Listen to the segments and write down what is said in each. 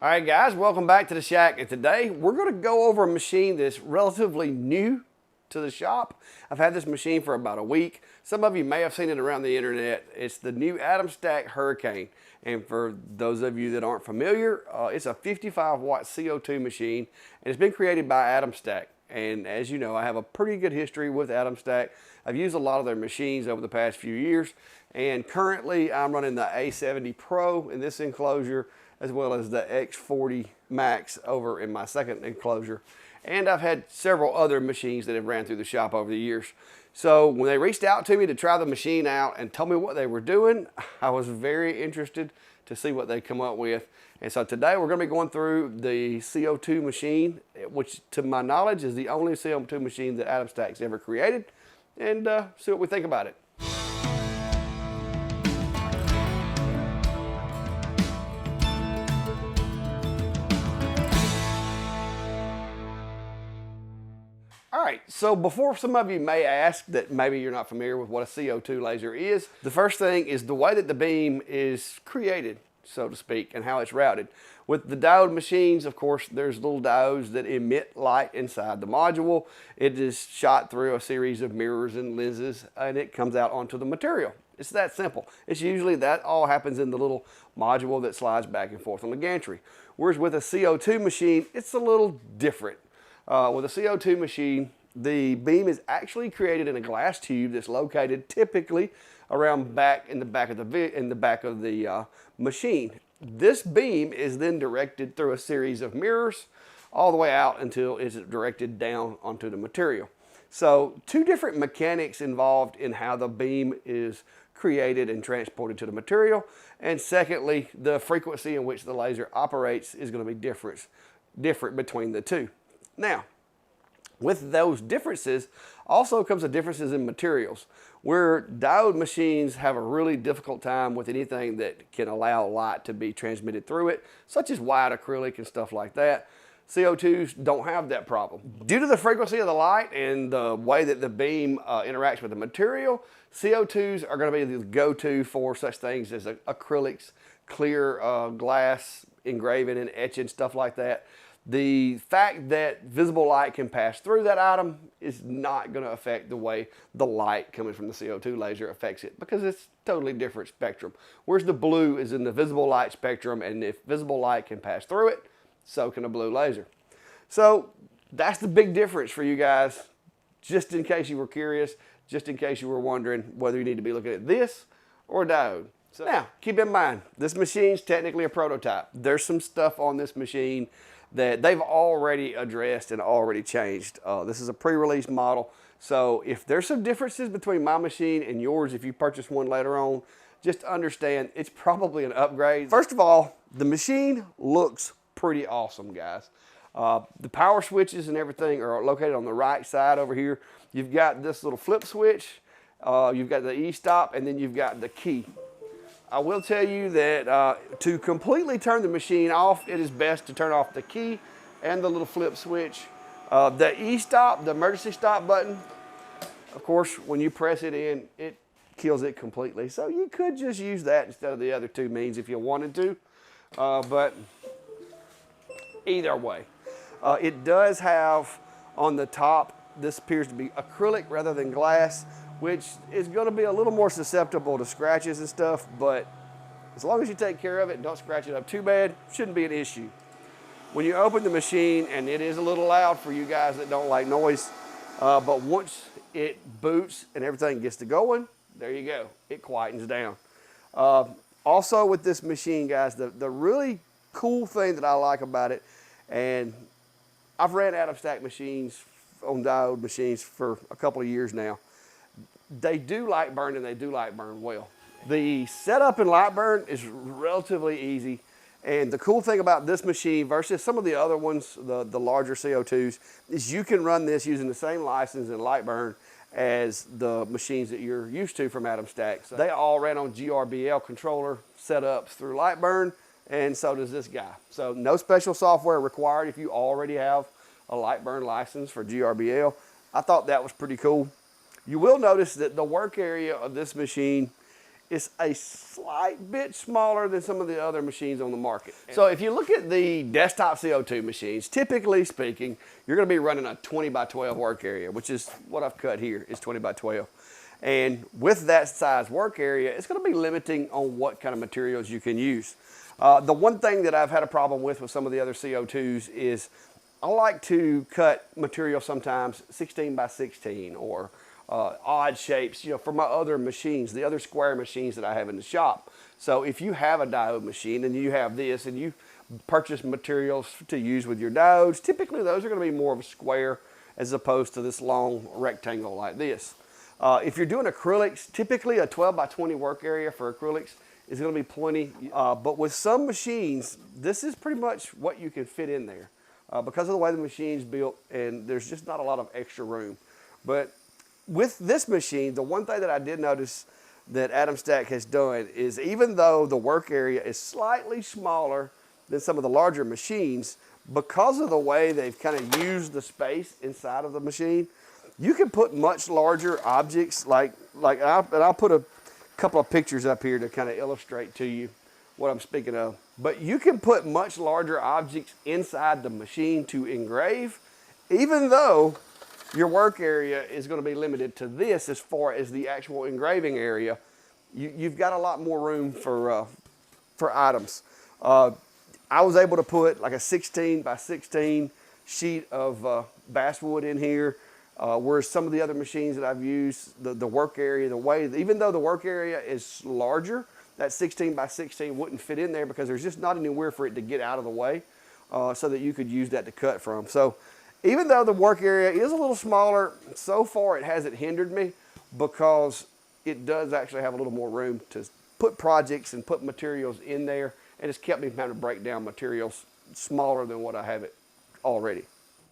All right, guys, welcome back to the shack. And today we're going to go over a machine that's relatively new to the shop. I've had this machine for about a week. Some of you may have seen it around the internet. It's the new Atomstack Hurricane. And for those of you that aren't familiar, it's a 55-watt CO2 machine, and it's been created by Atomstack. And as you know, I have a pretty good history with Atomstack. I've used a lot of their machines over the past few years, and currently I'm running the A70 Pro in this enclosure, as well as the X40 Max over in my second enclosure. And I've had several other machines that have ran through the shop over the years. So when they reached out to me to try the machine out and tell me what they were doing, I was very interested to see what they come up with. And so today we're going to be going through the CO2 machine, which to my knowledge is the only CO2 machine that Atomstack's ever created, and see what we think about it. All right, so before some of you may ask that maybe you're not familiar with what a CO2 laser is, the first thing is the way that the beam is created, so to speak, and how it's routed. With the diode machines, of course, there's little diodes that emit light inside the module. It is shot through a series of mirrors and lenses, and it comes out onto the material. It's that simple. It's usually that all happens in the little module that slides back and forth on the gantry. Whereas with a CO2 machine, it's a little different. With a CO2 machine, the beam is actually created in a glass tube that's located typically around in the back of the machine. This beam is then directed through a series of mirrors all the way out until it's directed down onto the material. So two different mechanics involved in how the beam is created and transported to the material. And secondly, the frequency in which the laser operates is going to be different between the two. Now, with those differences also comes the differences in materials, where diode machines have a really difficult time with anything that can allow light to be transmitted through it, such as white acrylic and stuff like that. CO2s don't have that problem. Due to the frequency of the light and the way that the beam interacts with the material, CO2s are going to be the go-to for such things as acrylics, clear glass, engraving and etching, stuff like that. The fact that visible light can pass through that item is not going to affect the way the light coming from the CO2 laser affects it, because it's totally different spectrum. Whereas the blue is in the visible light spectrum, and if visible light can pass through it, so can a blue laser. So that's the big difference for you guys, just in case you were curious, just in case you were wondering whether you need to be looking at this or a diode. So now, keep in mind, this machine's technically a prototype. There's some stuff on this machine that they've already addressed and already changed. This is a pre-release model, so if there's some differences between my machine and yours, if you purchase one later on, just understand it's probably an upgrade. First of all, the machine looks pretty awesome, guys. The power switches and everything are located on the right side over here. You've got this little flip switch, you've got the e-stop, and then you've got the key. I will tell you that to completely turn the machine off, it is best to turn off the key and the little flip switch. The e-stop, the emergency stop button, of course, when you press it in, it kills it completely. So you could just use that instead of the other two means if you wanted to. But either way, it does have on the top, this appears to be acrylic rather than glass, which is going to be a little more susceptible to scratches and stuff, but as long as you take care of it and don't scratch it up too bad, shouldn't be an issue. When you open the machine, and it is a little loud for you guys that don't like noise, but once it boots and everything gets to going, there you go, it quietens down. Also with this machine, guys, the really cool thing that I like about it, and I've ran Atomstack machines on diode machines for a couple of years now. They do light burn, and they do light burn well. The setup in light burn is relatively easy, and the cool thing about this machine versus some of the other ones, the larger CO2s, is you can run this using the same license in light burn as the machines that you're used to from Atomstack. So they all ran on GRBL controller setups through light burn, and so does this guy. So no special software required if you already have a light burn license for GRBL. I thought that was pretty cool. You will notice that the work area of this machine It's a slight bit smaller than some of the other machines on the market. So if you look at the desktop CO2 machines, typically speaking, you're going to be running a 20 by 12 work area, which is what I've cut here, is 20 by 12. And with that size work area, it's going to be limiting on what kind of materials you can use. The one thing that I've had a problem with some of the other CO2s is I like to cut material sometimes 16 by 16 or odd shapes, for my other machines, the other square machines that I have in the shop. So if you have a diode machine and you have this and you purchase materials to use with your diodes, typically those are going to be more of a square as opposed to this long rectangle like this. If you're doing acrylics, typically a 12 by 20 work area for acrylics is going to be plenty. But with some machines, this is pretty much what you can fit in there because of the way the machine's built, and there's just not a lot of extra room. But with this machine, the one thing that I did notice that Atomstack has done is, even though the work area is slightly smaller than some of the larger machines, because of the way they've kind of used the space inside of the machine, you can put much larger objects and I'll put a couple of pictures up here to kind of illustrate to you what I'm speaking of. But you can put much larger objects inside the machine to engrave, even though your work area is going to be limited to this as far as the actual engraving area. You've got a lot more room for items. I was able to put like a 16 by 16 sheet of basswood in here, whereas some of the other machines that I've used, the work area, even though the work area is larger, that 16 by 16 wouldn't fit in there because there's just not anywhere for it to get out of the way so that you could use that to cut from. So even though the work area is a little smaller, so far it hasn't hindered me because it does actually have a little more room to put projects and put materials in there, and it's kept me from having to break down materials smaller than what I have it already.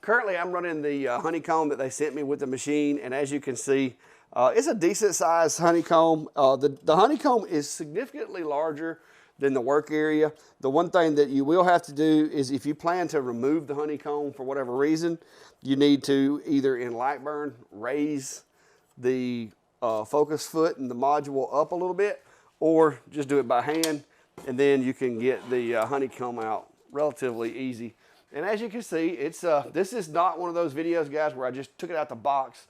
Currently, I'm running the Honeycomb that they sent me with the machine, and as you can see, it's a decent sized honeycomb. The honeycomb is significantly larger than the work area. The one thing that you will have to do is, if you plan to remove the honeycomb for whatever reason, you need to either in Lightburn raise the focus foot and the module up a little bit, or just do it by hand, and then you can get the honeycomb out relatively easy. And as you can see, this is not one of those videos, guys, where I just took it out the box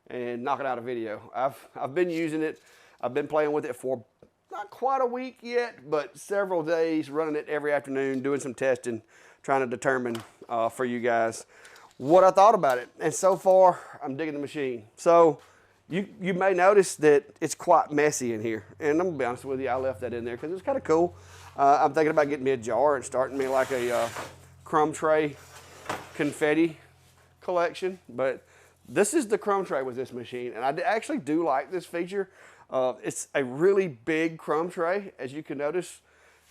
and knock it out a video. I've been using it. I've been playing with it for not quite a week yet, but several days, running it every afternoon, doing some testing, trying to determine for you guys what I thought about it. And so far, I'm digging the machine. So you may notice that it's quite messy in here. And I'm gonna be honest with you, I left that in there because it was kind of cool. I'm thinking about getting me a jar and starting me like a crumb tray confetti collection. But this is the crumb tray with this machine. And I actually do like this feature. It's a really big crumb tray, as you can notice.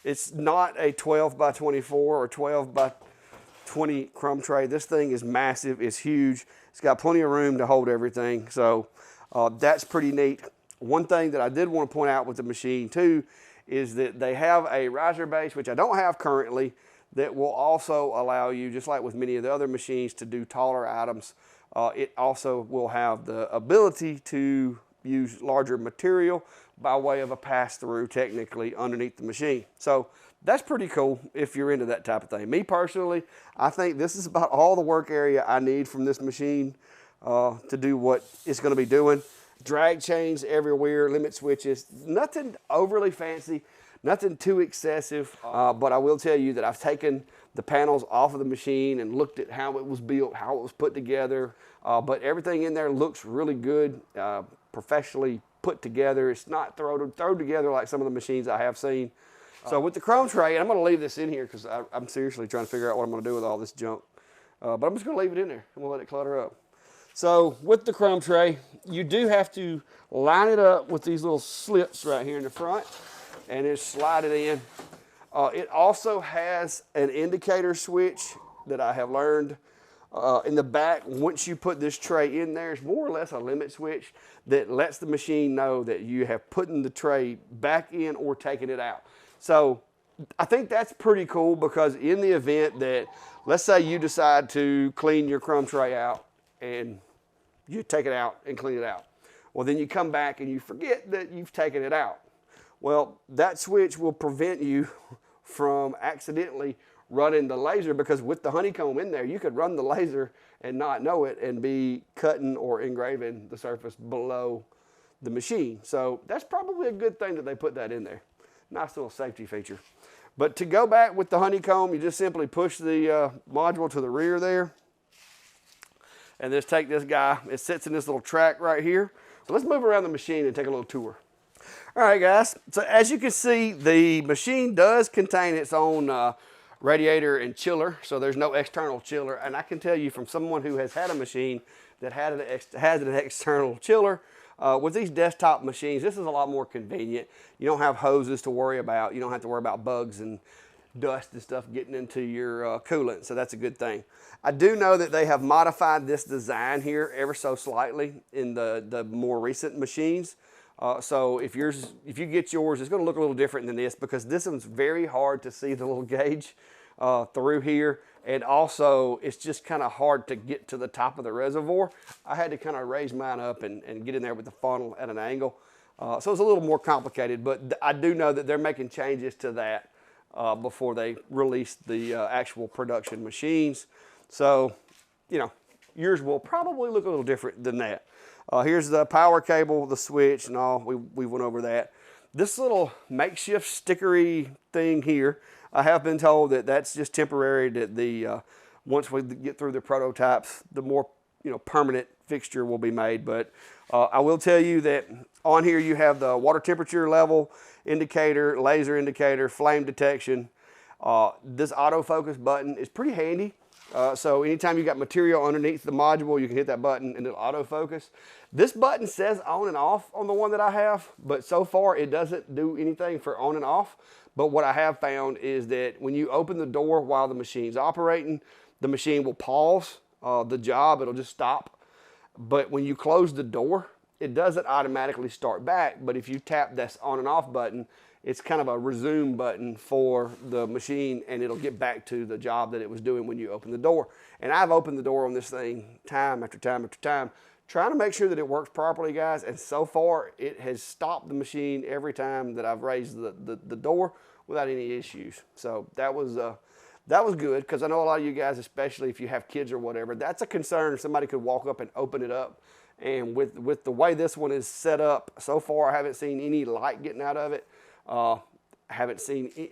It's not a 12 by 24 or 12 by 20 crumb tray. This thing is massive, it's huge. It's got plenty of room to hold everything. So that's pretty neat. One thing that I did want to point out with the machine too is that they have a riser base, which I don't have currently, that will also allow you, just like with many of the other machines, to do taller items. It also will have the ability to use larger material by way of a pass-through technically underneath the machine. So that's pretty cool if you're into that type of thing. Me personally, I think this is about all the work area I need from this machine to do what it's going to be doing. Drag chains everywhere, limit switches, nothing overly fancy, nothing too excessive, but I will tell you that I've taken the panels off of the machine and looked at how it was built, how it was put together, but everything in there looks really good, professionally put together. It's not thrown together like some of the machines I have seen. So with the chrome tray, and I'm going to leave this in here because I'm seriously trying to figure out what I'm going to do with all this junk, but I'm just going to leave it in there. I'm going to let it clutter up. So with the chrome tray, you do have to line it up with these little slips right here in the front and just slide it in. It also has an indicator switch that I have learned in the back. Once you put this tray in there, it's more or less a limit switch that lets the machine know that you have put the tray back in or taken it out. So I think that's pretty cool because in the event that, let's say you decide to clean your crumb tray out and you take it out and clean it out. Well, then you come back and you forget that you've taken it out. Well, that switch will prevent you from accidentally running the laser, because with the honeycomb in there, you could run the laser and not know it and be cutting or engraving the surface below the machine. So that's probably a good thing that they put that in there. Nice little safety feature. But to go back with the honeycomb, you just simply push the module to the rear there, and just take this guy. It sits in this little track right here. So let's move around the machine and take a little tour. All right, guys. So as you can see, the machine does contain its own radiator and chiller, so there's no external chiller. And I can tell you from someone who has had a machine that has an external chiller, with these desktop machines, this is a lot more convenient. You don't have hoses to worry about. You don't have to worry about bugs and dust and stuff getting into your coolant, so that's a good thing. I do know that they have modified this design here ever so slightly in the more recent machines. So if you get yours, it's going to look a little different than this, because this one's very hard to see the little gauge through here, and also it's just kind of hard to get to the top of the reservoir. I had to kind of raise mine up and get in there with the funnel at an angle, so it's a little more complicated, but I do know that they're making changes to that before they release the actual production machines. So, you know, yours will probably look a little different than that. Here's the power cable, the switch, and all. We went over that. This little makeshift stickery thing here, I have been told that that's just temporary, that once we get through the prototypes, the more permanent fixture will be made. But I will tell you that on here you have the water temperature level indicator, laser indicator, flame detection. This autofocus button is pretty handy. So anytime you got material underneath the module, you can hit that button and it'll autofocus. This button says on and off on the one that I have, but so far it doesn't do anything for on and off. But what I have found is that when you open the door while the machine's operating, the machine will pause the job, it'll just stop. But when you close the door, it doesn't automatically start back. But if you tap this on and off button, it's kind of a resume button for the machine, and it'll get back to the job that it was doing when you open the door. And I've opened the door on this thing time after time after time, trying to make sure that it works properly, guys. And so far, it has stopped the machine every time that I've raised the door without any issues. So that was good, because I know a lot of you guys, especially if you have kids or whatever, that's a concern. Somebody could walk up and open it up. And with the way this one is set up, so far I haven't seen any light getting out of it. Haven't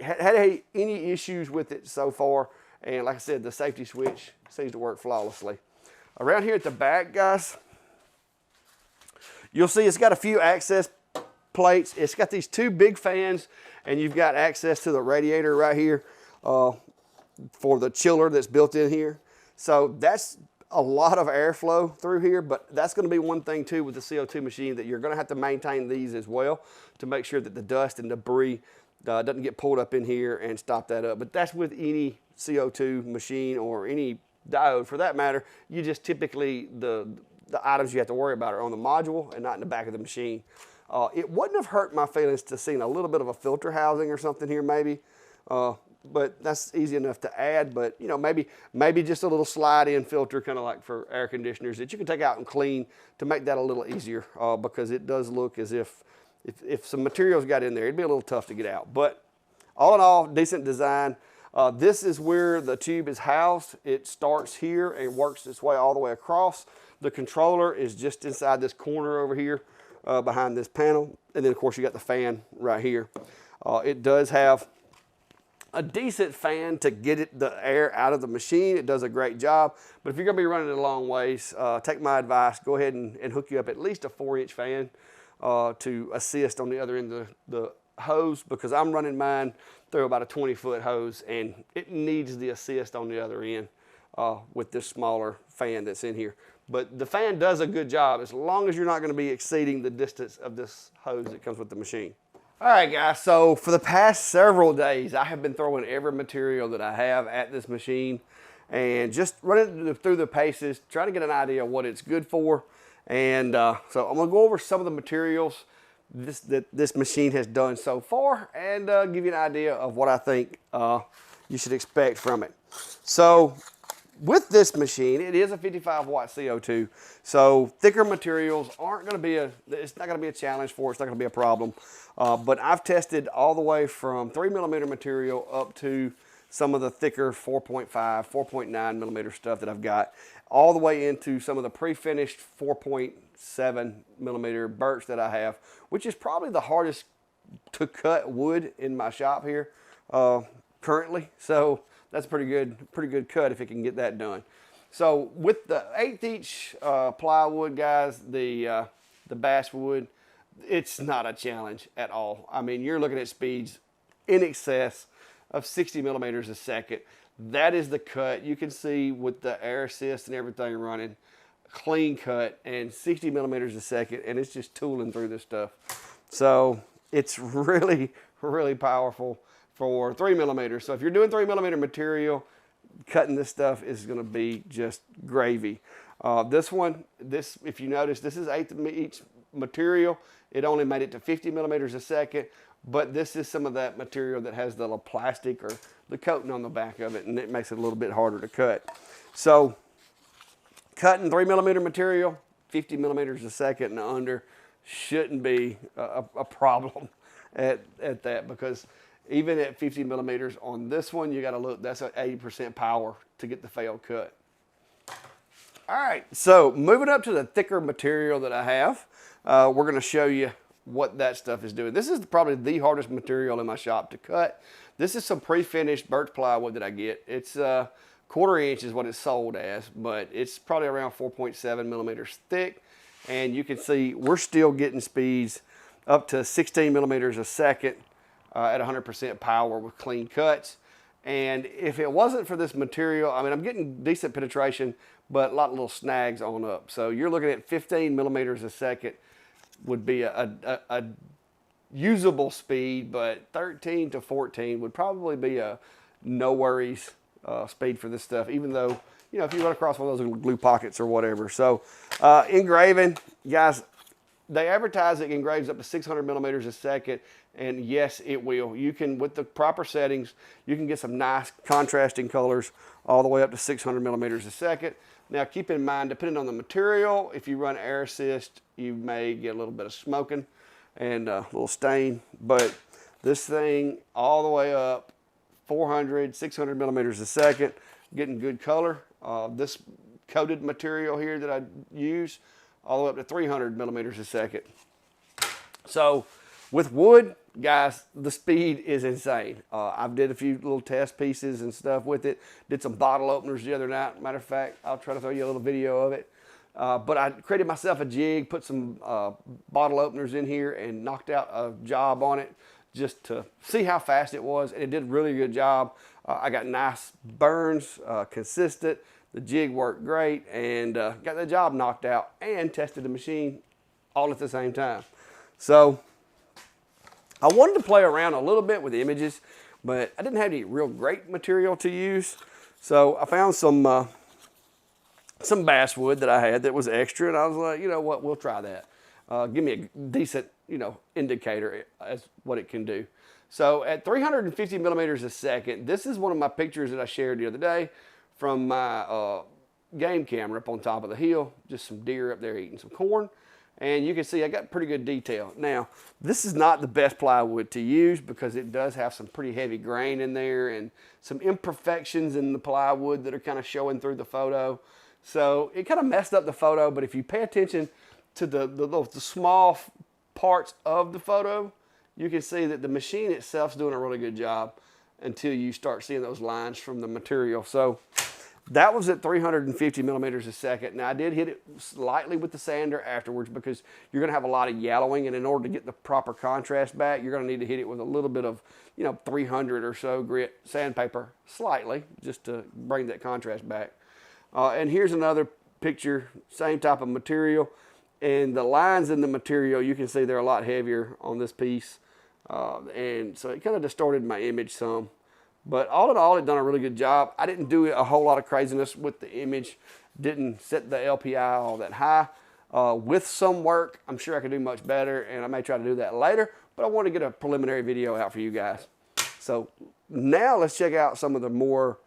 had any issues with it so far, and like I said, the safety switch seems to work flawlessly. Around here at the back, guys, you'll see it's got a few access plates. It's got these two big fans, and you've got access to the radiator right here for the chiller that's built in here. So that's a lot of airflow through here, but that's going to be one thing too with the CO2 machine, that you're going to have to maintain these as well to make sure that the dust and debris doesn't get pulled up in here and stop that up. But that's with any CO2 machine or any diode for that matter. You just typically, the items you have to worry about are on the module and not in the back of the machine. It wouldn't have hurt my feelings to see a little bit of a filter housing or something here maybe. But that's easy enough to add. But maybe just a little slide-in filter, kind of like for air conditioners, that you can take out and clean to make that a little easier, because it does look as if some materials got in there, it'd be a little tough to get out. But all in all, decent design. This is where the tube is housed. It starts here and works its way all the way across. The controller is just inside this corner over here behind this panel. And then of course you got the fan right here. It does have a decent fan to get the air out of the machine. It does a great job. But if you're going to be running it a long ways, take my advice. Go ahead and hook you up at least a 4-inch fan to assist on the other end of the hose, because I'm running mine through about a 20-foot hose, and it needs the assist on the other end with this smaller fan that's in here. But the fan does a good job as long as you're not going to be exceeding the distance of this hose that comes with the machine. All right, guys, so for the past several days, I have been throwing every material that I have at this machine and just running through the paces, trying to get an idea of what it's good for. And so I'm going to go over some of the materials that this machine has done so far, and give you an idea of what I think you should expect from it. So with this machine, it is a 55 watt CO2. So thicker materials aren't going to be it's not going to be a challenge for it. It's not going to be a problem. But I've tested all the way from 3mm material up to some of the thicker 4.5, 4.9mm stuff that I've got, all the way into some of the pre-finished 4.7mm birch that I have, which is probably the hardest to cut wood in my shop here currently. So that's pretty good cut if it can get that done. So with the 1/8 inch plywood, guys, the basswood, it's not a challenge at all. I mean, you're looking at speeds in excess of 60mm a second. That is the cut. You can see with the air assist and everything running, clean cut and 60mm a second, and it's just tooling through this stuff. So it's really, really powerful for 3mm. So if you're doing 3mm material, cutting this stuff is going to be just gravy. This one, if you notice, this is 1/8 inch material. It only made it to 50mm a second, but this is some of that material that has the little plastic or the coating on the back of it, and it makes it a little bit harder to cut. So cutting 3mm material, 50mm a second and under, shouldn't be a problem at that, because even at 50mm on this one, you got to look, that's at 80% power to get the failed cut. All right, so moving up to the thicker material that I have, we're going to show you what that stuff is doing. This is probably the hardest material in my shop to cut. This is some pre-finished birch plywood that I get. It's 1/4 inch is what it's sold as, but it's probably around 4.7mm thick. And you can see we're still getting speeds up to 16mm a second at 100% power with clean cuts. And if it wasn't for this material, I mean, I'm getting decent penetration, but a lot of little snags on up. So you're looking at 15mm a second would be a usable speed, but 13 to 14 would probably be a no worries speed for this stuff, even though, you know, if you run across one of those glue pockets or whatever. So engraving, guys, they advertise it engraves up to 600mm a second, and yes, it will. You can, with the proper settings, you can get some nice contrasting colors all the way up to 600mm a second. Now, keep in mind, depending on the material, if you run air assist, you may get a little bit of smoking and a little stain, but this thing all the way up 400, 600mm a second, getting good color. This coated material here that I use, all the way up to 300mm a second. So with wood, guys, the speed is insane. I've did a few little test pieces and stuff with it. Did some bottle openers the other night. Matter of fact, I'll try to throw you a little video of it. But I created myself a jig, put some bottle openers in here and knocked out a job on it just to see how fast it was. And it did a really good job. I got nice burns, consistent. The jig worked great, and got the job knocked out and tested the machine all at the same time. So I wanted to play around a little bit with images, but I didn't have any real great material to use. So I found some basswood that I had that was extra, and I was like, you know what, we'll try that. Give me a decent, you know, indicator as what it can do. So at 350mm a second, this is one of my pictures that I shared the other day from my game camera up on top of the hill. Just some deer up there eating some corn. And you can see I got pretty good detail. Now, this is not the best plywood to use because it does have some pretty heavy grain in there and some imperfections in the plywood that are kind of showing through the photo. So it kind of messed up the photo, but if you pay attention to the small parts of the photo, you can see that the machine itself is doing a really good job until you start seeing those lines from the material. So that was at 350mm a second. Now I did hit it slightly with the sander afterwards because you're gonna have a lot of yellowing, and in order to get the proper contrast back, you're gonna need to hit it with a little bit of, you know, 300 or so grit sandpaper slightly, just to bring that contrast back. And here's another picture, same type of material. And the lines in the material, you can see they're a lot heavier on this piece. And so it kind of distorted my image some. But all in all, it done a really good job. I didn't do a whole lot of craziness with the image. Didn't set the LPI all that high. With some work, I'm sure I could do much better, and I may try to do that later. But I want to get a preliminary video out for you guys. So now let's check out some of the more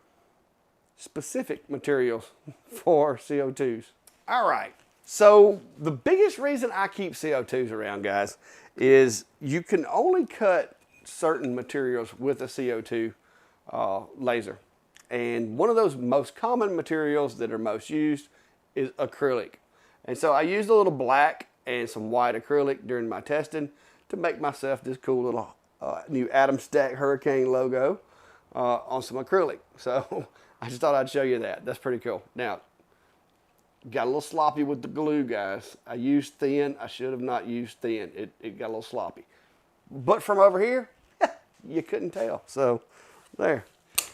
specific materials for CO2s. All right, so the biggest reason I keep CO2s around, guys, is you can only cut certain materials with a CO2 laser. And one of those most common materials that are most used is acrylic. And so I used a little black and some white acrylic during my testing to make myself this cool little new Atomstack Hurricane logo on some acrylic. So I just thought I'd show you that. That's pretty cool. Now, got a little sloppy with the glue, guys. I used thin. I should have not used thin. It got a little sloppy. But from over here, you couldn't tell. So there.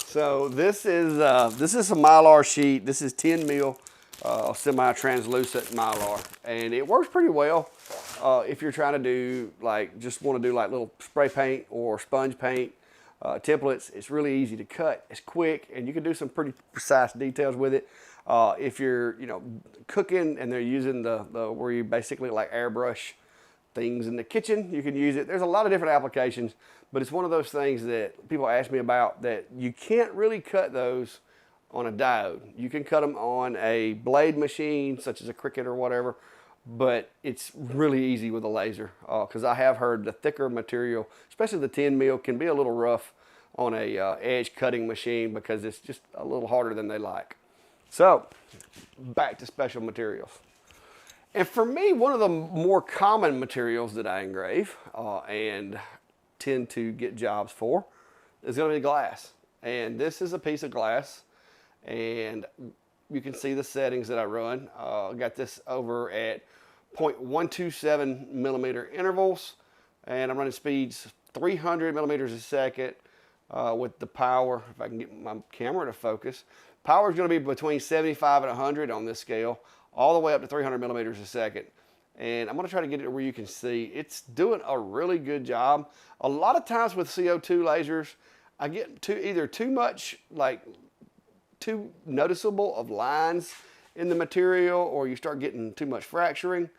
So this is some Mylar sheet. This is 10 mil semi-translucent Mylar, and it works pretty well if you're trying to do just want to do like little spray paint or sponge paint templates. It's really easy to cut. It's quick, and you can do some pretty precise details with it. If you're cooking and they're using the where you basically like airbrush things in the kitchen, you can use it. There's a lot of different applications, but it's one of those things that people ask me about that you can't really cut those on a diode. You can cut them on a blade machine such as a Cricut or whatever, but it's really easy with a laser because I have heard the thicker material, especially the 10 mil, can be a little rough on a edge cutting machine because it's just a little harder than they like. So back to special materials. And for me, one of the more common materials that I engrave and tend to get jobs for is going to be glass. And this is a piece of glass, and you can see the settings that I run. I got this over at 0.127 millimeter intervals, and I'm running speeds 300 millimeters a second with the power. If I can get my camera to focus, power is going to be between 75 and 100 on this scale, all the way up to 300 millimeters a second. And I'm going to try to get it where you can see it's doing a really good job. A lot of times with CO2 lasers, I get either too much, like too noticeable of lines in the material, or you start getting too much fracturing.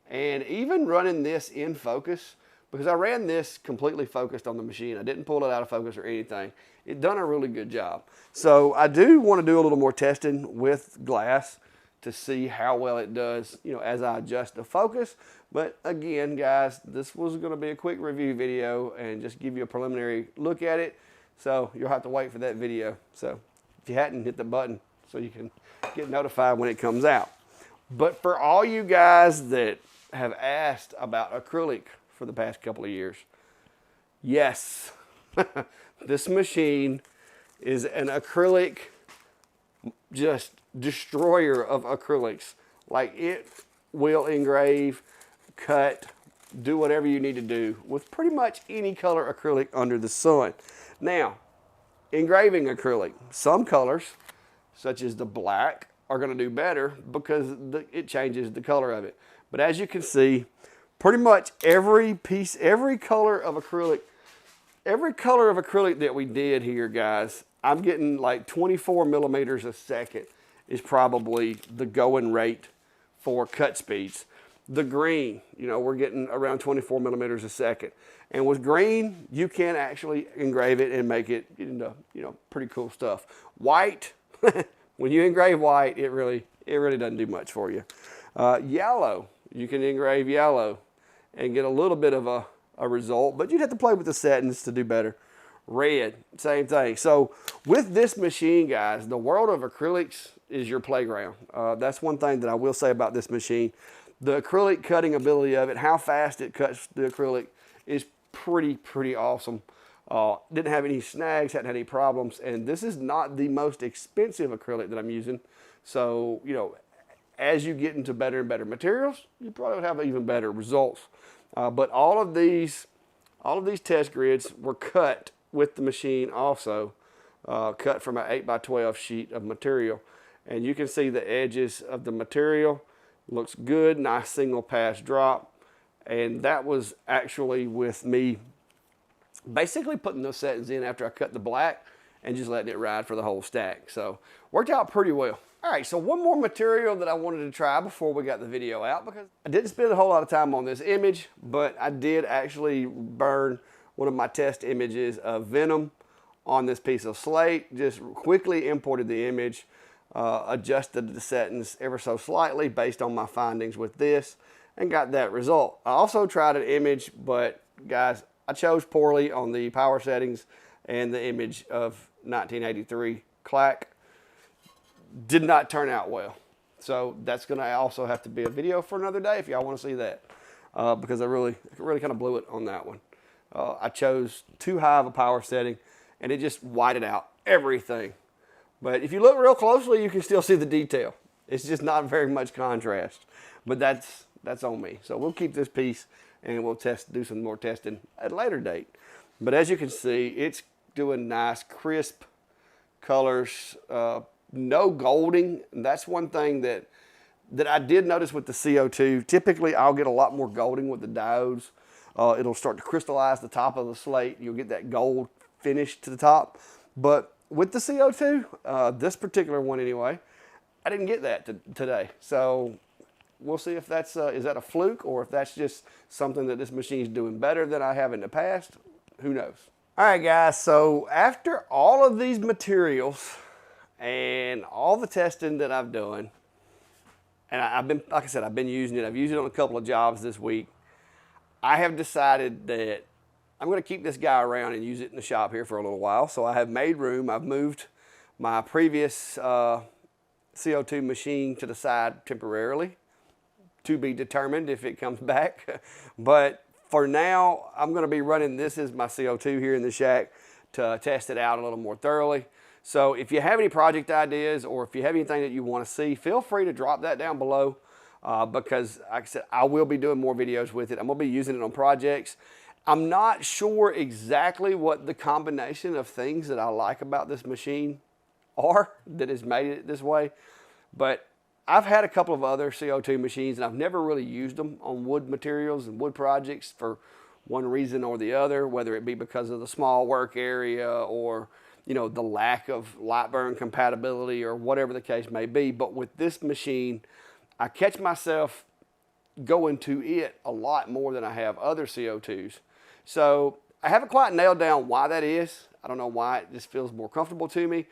And even running this in focus, because I ran this completely focused on the machine. I didn't pull it out of focus or anything. It done a really good job. So I do want to do a little more testing with glass to see how well it does, as I adjust the focus. But again, guys, this was going to be a quick review video and just give you a preliminary look at it. So you'll have to wait for that video. So if you hadn't, hit the button so you can get notified when it comes out. But for all you guys that have asked about acrylic for the past couple of years, yes, this machine is an acrylic just destroyer of acrylics. Like, it will engrave, cut, do whatever you need to do with pretty much any color acrylic under the sun. Now, engraving acrylic, some colors such as the black are going to do better because it changes the color of it. But as you can see, pretty much every piece, every color of acrylic that we did here, guys, I'm getting like 24 millimeters a second is probably the going rate for cut speeds. The green, we're getting around 24 millimeters a second. And with green, you can actually engrave it and make it into, pretty cool stuff. White, when you engrave white, it really doesn't do much for you. Yellow, you can engrave yellow and get a little bit of a result, but you'd have to play with the settings to do better. Red, same thing. So with this machine, guys, the world of acrylics is your playground. That's one thing that I will say about this machine. The acrylic cutting ability of it, how fast it cuts the acrylic, is pretty awesome. Didn't have any snags, hadn't had any problems, and this is not the most expensive acrylic that I'm using. So, as you get into better and better materials, you probably would have even better results. But all of these test grids were cut with the machine also, cut from an 8x12 sheet of material. And you can see the edges of the material. Looks good, nice single pass drop. And that was actually with me basically putting those settings in after I cut the black and just letting it ride for the whole stack. So worked out pretty well. All right, so one more material that I wanted to try before we got the video out, because I didn't spend a whole lot of time on this image, but I did actually burn one of my test images of Venom on this piece of slate, just quickly imported the image, adjusted the settings ever so slightly based on my findings with this, and got that result. I also tried an image, but guys, I chose poorly on the power settings, and the image of 1983 clack did not turn out well. So that's gonna also have to be a video for another day if y'all wanna see that, because I really kind of blew it on that one. I chose too high of a power setting, and it just whited out everything. But if you look real closely, you can still see the detail. It's just not very much contrast, but that's on me. So we'll keep this piece, and we'll do some more testing at a later date. But as you can see, it's doing nice, crisp colors, no golding. And that's one thing that I did notice with the CO2. Typically, I'll get a lot more golding with the diodes. It'll start to crystallize the top of the slate. You'll get that gold finish to the top. But with the CO2, this particular one anyway, I didn't get that today. So we'll see if that's, is that a fluke, or if that's just something that this machine's doing better than I have in the past. Who knows? All right, guys, so after all of these materials and all the testing that I've done, and I've been, like I said, I've been using it. I've used it on a couple of jobs this week. I have decided that I'm going to keep this guy around and use it in the shop here for a little while. So I have made room. I've moved my previous CO2 machine to the side temporarily, to be determined if it comes back. But for now, I'm going to be running this as my CO2 here in the shack to test it out a little more thoroughly. So if you have any project ideas, or if you have anything that you want to see, feel free to drop that down below, because like I said, I will be doing more videos with it. I'm going to be using it on projects. I'm not sure exactly what the combination of things that I like about this machine are that has made it this way, but I've had a couple of other CO2 machines, and I've never really used them on wood materials and wood projects for one reason or the other, whether it be because of the small work area, or you know, the lack of light burn compatibility, or whatever the case may be. But with this machine, I catch myself going to it a lot more than I have other CO2s. So I haven't quite nailed down why that is. I don't know why. It just feels more comfortable to me.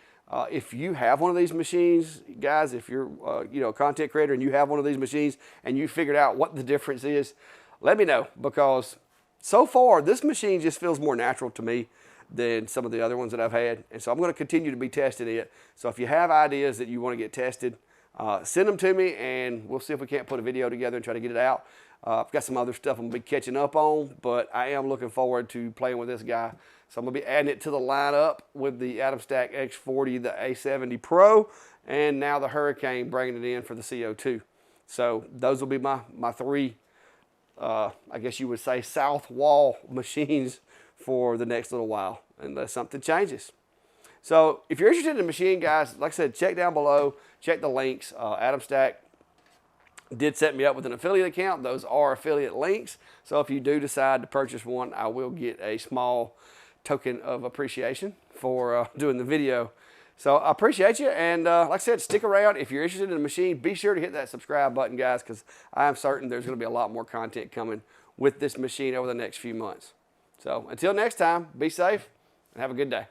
If you have one of these machines, guys, if you're you know, a content creator and you have one of these machines and you figured out what the difference is, let me know, because so far this machine just feels more natural to me than some of the other ones that I've had. And so I'm going to continue to be testing it. So if you have ideas that you want to get tested, send them to me, and we'll see if we can't put a video together and try to get it out. I've got some other stuff I'm going to be catching up on, but I am looking forward to playing with this guy. So I'm going to be adding it to the lineup with the Atomstack X40, the A70 Pro, and now the Hurricane, bringing it in for the CO2. So those will be my three, I guess you would say, south wall machines for the next little while, unless something changes. So if you're interested in the machine, guys, like I said, check down below, check the links. Atomstack did set me up with an affiliate account. Those are affiliate links. So if you do decide to purchase one, I will get a small token of appreciation for doing the video. So I appreciate you, and like I said, stick around. If you're interested in the machine, be sure to hit that subscribe button, guys, because I am certain there's going to be a lot more content coming with this machine over the next few months. So until next time, be safe and have a good day.